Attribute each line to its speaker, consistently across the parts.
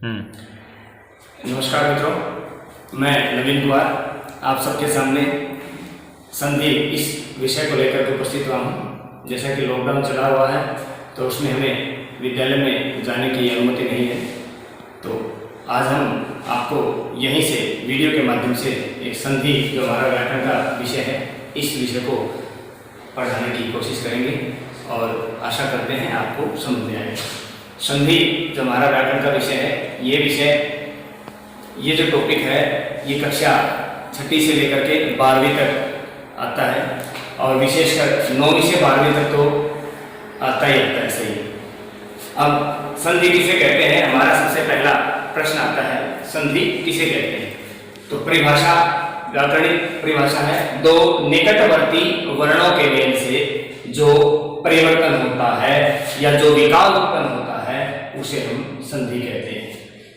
Speaker 1: नमस्कार मित्रों, मैं नवीन कुमार आप सबके सामने संधि इस विषय को लेकर के उपस्थित हुआ हूँ। जैसा कि लॉकडाउन चला हुआ है तो उसमें हमें विद्यालय में जाने की अनुमति नहीं है, तो आज हम आपको यहीं से वीडियो के माध्यम से एक संधि जो हमारा व्याकरण का विषय है इस विषय को पढ़ाने की कोशिश करेंगे और आशा करते हैं आपको समझ में आएगा। संधि जो हमारा व्याकरण का विषय है, ये जो टॉपिक है ये कक्षा 6ठी से लेकर के 12वीं तक आता है और विशेषकर 9वीं से 12वीं तक तो आता ही आता है। सही। अब संधि किसे कहते हैं, हमारा सबसे पहला प्रश्न आता है, संधि किसे कहते हैं? तो परिभाषा, व्याकरणिक परिभाषा है, दो निकटवर्ती वर्णों के मेल से जो परिवर्तन होता है या जो विकार उत्पन्न होता है उसे हम संधि कहते हैं।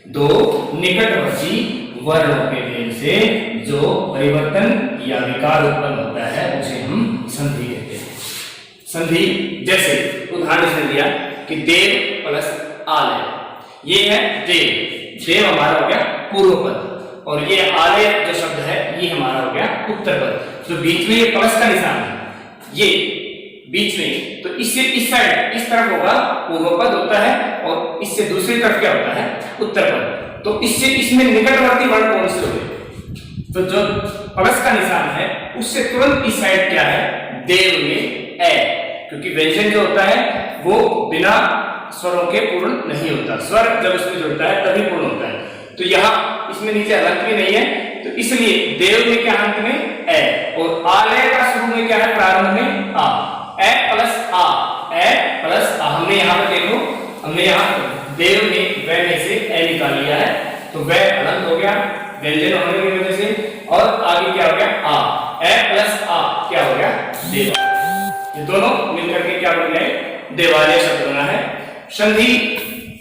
Speaker 1: दो निकटवर्ती वर्णों के मेल से जो परिवर्तन या विकार उत्पन्न होता है उसे हम संधि कहते हैं। संधि जैसे उदाहरण से दिया कि देव प्लस आलय, ये है देव, देव हमारा हो गया पूर्व पद और ये आलय जो शब्द है ये हमारा हो गया उत्तर पद। तो बीच में ये प्लस का निशान है, ये बीच में, तो इससे इस साइड इस तरफ होगा पूर्व पद होता है और इससे दूसरी तरफ क्या होता है उत्तर पद। तो इससे इसमें निकटवर्ती वर्ण कौन से होंगे? तो जो प्लस का निशान है उससे तुरंत इस साइड क्या है, देव में ए, क्योंकि व्यंजन जो होता है वो बिना स्वरों के पूर्ण नहीं होता, स्वर जब उसमें जुड़ता है तभी पूर्ण होता है। तो यहाँ इसमें नीचे हलंत भी नहीं है, तो इसलिए देव में क्या अंत में ए और आलय का शुरू में क्या है, प्रारंभ में आ, ए प्लस आ, ए प्लस आ। हमने यहाँ पर देखो, हमने यहाँ देव में व में से ए निकाल लिया है, तो व हलंत हो गया व्यंजन होने की वजह से, और आगे क्या हो गया आ, ए प्लस आ क्या हो गया देव। ये दोनों मिलकर के क्या बन गए, देवालय शब्द बना है। संधि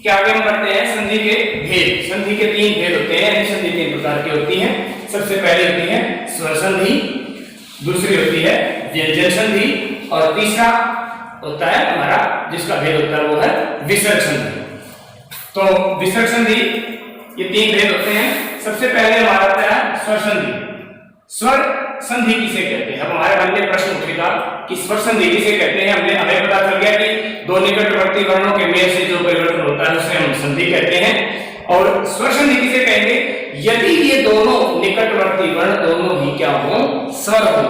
Speaker 1: क्या आगे हम पढ़ते हैं, संधि के भेद। संधि के तीन भेद होते हैं, यानी संधि तीन प्रकार की होती है। सबसे पहले होती है स्वर संधि, दूसरी होती है व्यंजन संधि और तीसरा होता है हमारा जिसका भेद होता है वो है विसर्ग संधि। तो विसर्ग संधि, ये तीन भेद होते हैं। सबसे पहले हमारा होता है स्वर संधि। स्वर संधि किसे कहते हैं? अब हमारे मन में प्रश्न उठेगा कि स्वर संधि किसे कहते हैं। हमें पता चल गया कि दो निकटवर्ती वर्णों के मेल से जो परिवर्तन होता है उसे हम संधि कहते हैं। और स्वर संधि किसे कहेंगे? यदि ये दोनों निकटवर्ती वर्ण दोनों ही क्या हो, स्वर हो,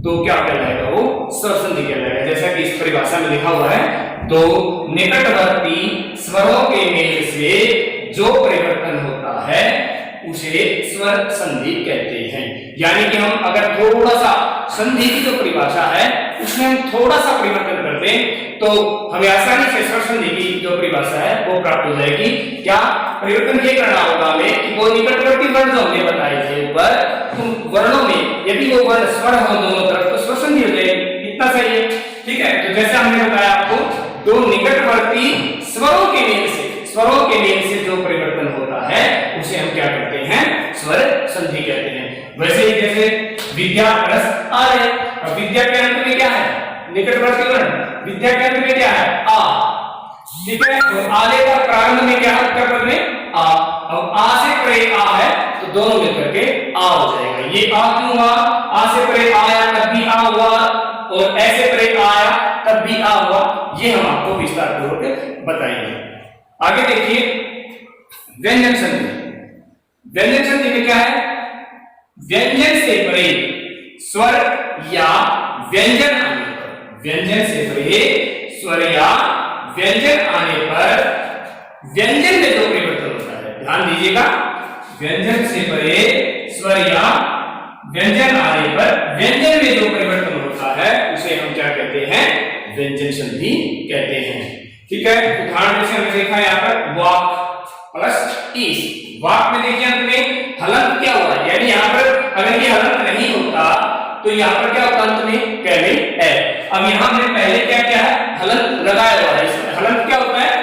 Speaker 1: तो क्या कहलाएगा, वो स्वर संधि कहलाएगा। जैसा कि इस परिभाषा में लिखा हुआ है, दो निकटवर्ती स्वरों के मेल से जो परिवर्तन होता है उसे स्वर संधि कहते हैं। यानी कि हम अगर थोड़ा सा संधि की जो परिभाषा है उसमें हम थोड़ा सा परिवर्तन करते हैं तो हमें आसानी से स्वर संधि की जो परिभाषा है वो प्राप्त हो जाएगी। क्या परिवर्तन ये करना होगा हमें कि वो निकटवर्ती वर्ण जो हमने बताए थे ऊपर, उन वर्णों में यदि वो वर्ण स्वर हो दोनों तरफ तो स्वर संधि हो जाएगी। इतना सही है, ठीक है। तो जैसे हमने बताया आपको, दो निकटवर्ती स्वरों के मेल से जो परिवर्तन होता है उसे हम क्या कहते हैं, स्वर संधि कहते हैं। वैसे ही जैसे विद्या प्लस आलय, और विद्या के अंत में क्या है, निकटवर्ती वर्ण, विद्या के अंत में क्या है आ, ठीक है। तो आलय का प्रारंभ में क्या है, उत्तर पद में आ, अब आ से परे आ है तो दोनों मिलकर के आ हो जाएगा। ये आ क्यों हुआ, आ से परे आया तब भी आ हुआ और ऐसे परे आया तब भी आ हुआ, ये हम आपको विस्तार पूर्वक बताएंगे। आगे देखिए व्यंजन संधि। व्यंजन संधि में क्या है, व्यंजन से परे स्वर या व्यंजन आने पर, व्यंजन से परे स्वर या व्यंजन आने पर व्यंजन में जो परिवर्तन होता है, ध्यान दीजिएगा, व्यंजन से परे स्वर या व्यंजन आने पर व्यंजन में जो परिवर्तन होता है उसे हम क्या कहते हैं, व्यंजन संधि कहते हैं। ठीक है। उदाहरण जैसे हमने देखा यहाँ पर वाक प्लस ईस, वाक में देखिए अंत में हलंत क्या हुआ, यानी यहाँ पर अगर ये हलंत नहीं होता तो यहाँ पर क्या होता, अंत में कैले है। अब यहाँ हमने पहले क्या किया है, हलंत लगाया हुआ है। इसमें हलंत क्या होता है,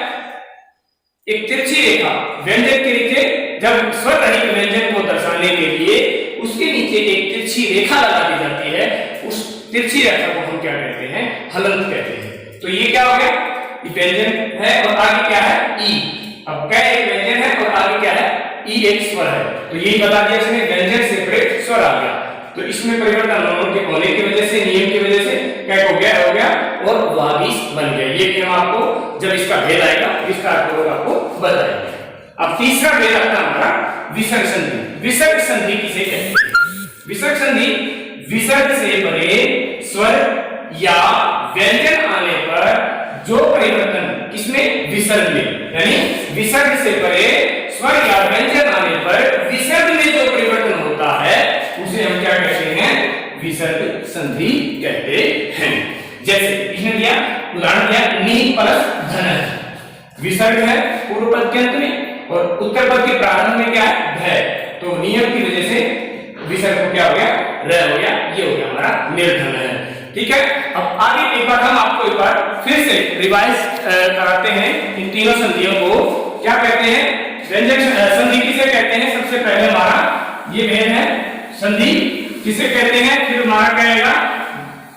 Speaker 1: एक तिरछी रेखा व्यंजन के नीचे, जब स्वर रहित व्यंजन को दर्शाने के लिए उसके नीचे एक तिरछी रेखा लगा दी जाती है, उस तिरछी रेखा को हम क्या कहते हैं, हलंत कहते हैं। तो ये क्या हो गया, व्यंजन है और आगे क्या है ई, अब कै एक व्यंजन है और आगे क्या है, ई एक स्वर है, तो यही बता दिया इसने, व्यंजन से परे स्वर आ गया, तो इसमें परिवर्तन के होने की वजह से, नियम की वजह से क्या हो गया और वागिश बन गया। ये कि हम आपको जब इसका भेद आएगा विस्तार पूर्वक आपको बताएंगे। अब तीसरा भेद आता है हमारा विसर्ग संधि। विसर्ग संधि किसे कहते हैं? विसर्ग संधि विसर्ग से परे स्वर या व्यंजन आने पर जो परिवर्तन, किसमें, विसर्ग में, यानी विसर्ग से परे स्वर या व्यंजन आने पर विसर्ग में जो परिवर्तन होता है उसे हम क्या कहते हैं, विसर्ग संधि कहते हैं। जैसे इसने दिया उदाहरण दिया, नी प्लस धन, विसर्ग है पूर्व पद के अंत में और उत्तर पद के प्रारंभ में क्या है, भय, तो नियम की वजह से विसर्ग को क्या हो गया, र हो गया, ये हो गया हमारा निर्धन है। ठीक है, अब आगे एक बार हम आपको एक बार फिर से रिवाइज कराते हैं इन तीनों संधियों को। क्या कहते हैं, व्यंजक संधि किसे कहते हैं? सबसे पहले हमारा ये भेद है, संधि किसे कहते हैं, फिर हमारा कहेगा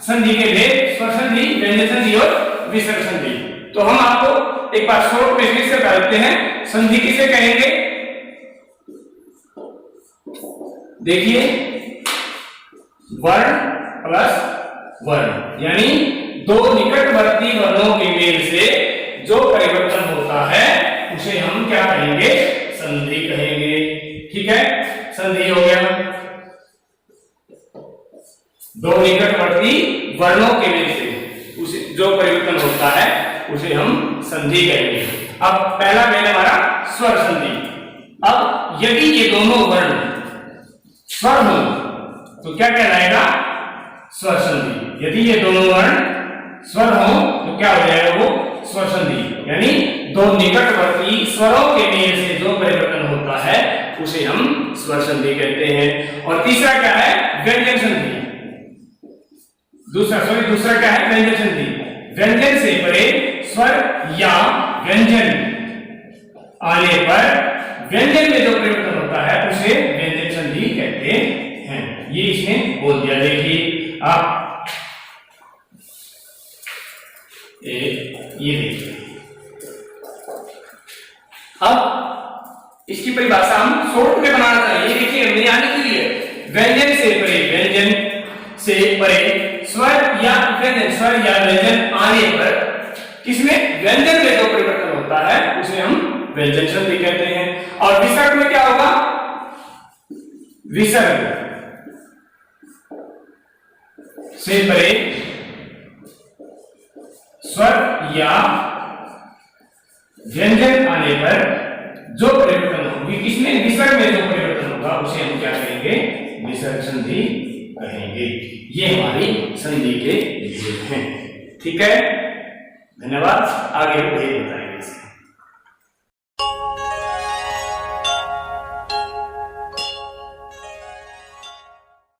Speaker 1: संधि के भेद, स्वर संधि, व्यंजन संधि और विसर्ग संधि। तो हम आपको एक बार शॉर्ट में से बताते हैं, संधि किसे कहेंगे, देखिए, वर्ण प्लस वर्ण, यानी दो निकटवर्ती वर्णों के मेल से जो परिवर्तन होता है उसे हम क्या कहेंगे, संधि कहेंगे। ठीक है, संधि हो गया, दो निकटवर्ती वर्णों के मेल से उसे जो परिवर्तन होता है उसे हम संधि कहेंगे। अब पहला भेद हमारा स्वर संधि। अब यदि ये दोनों वर्ण स्वर हो तो क्या कहलाएगा, स्वर संधि। यदि ये दोनों वर्ण स्वर हो तो क्या हो जाएगा, वो स्वर संधि, यानी दो निकटवर्ती स्वरों के मेल से जो परिवर्तन होता है उसे हम स्वर संधि कहते हैं। और तीसरा क्या है, व्यंजन संधि। दूसरा क्या है, व्यंजन संधि। व्यंजन से परे स्वर या व्यंजन आने पर व्यंजन में जो परिवर्तन होता है उसे व्यंजन संधि कहते हैं। ये इसने बोल दिया। देखिए आप ये देखिए, अब इसकी परिभाषा हम शॉर्ट में बनाना चाहिए। देखिए हमने यानी के लिए व्यंजन से परे, व्यंजन से परे स्वर या व्यंजन, स्वर या व्यंजन आने पर किसमें, व्यंजन में जो परिवर्तन होता है उसे हम व्यंजन संधि कहते हैं। और विसर्ग में क्या होगा, विसर्ग से परे स्वर या व्यंजन आने पर जो परिवर्तन होगी, किसमें, विसर्ग में जो परिवर्तन होगा उसे हम क्या कहेंगे, विसर्ग संधि कहेंगे। ये हमारी संधि के भेद हैं। ठीक है, धन्यवाद। आगे बताएं।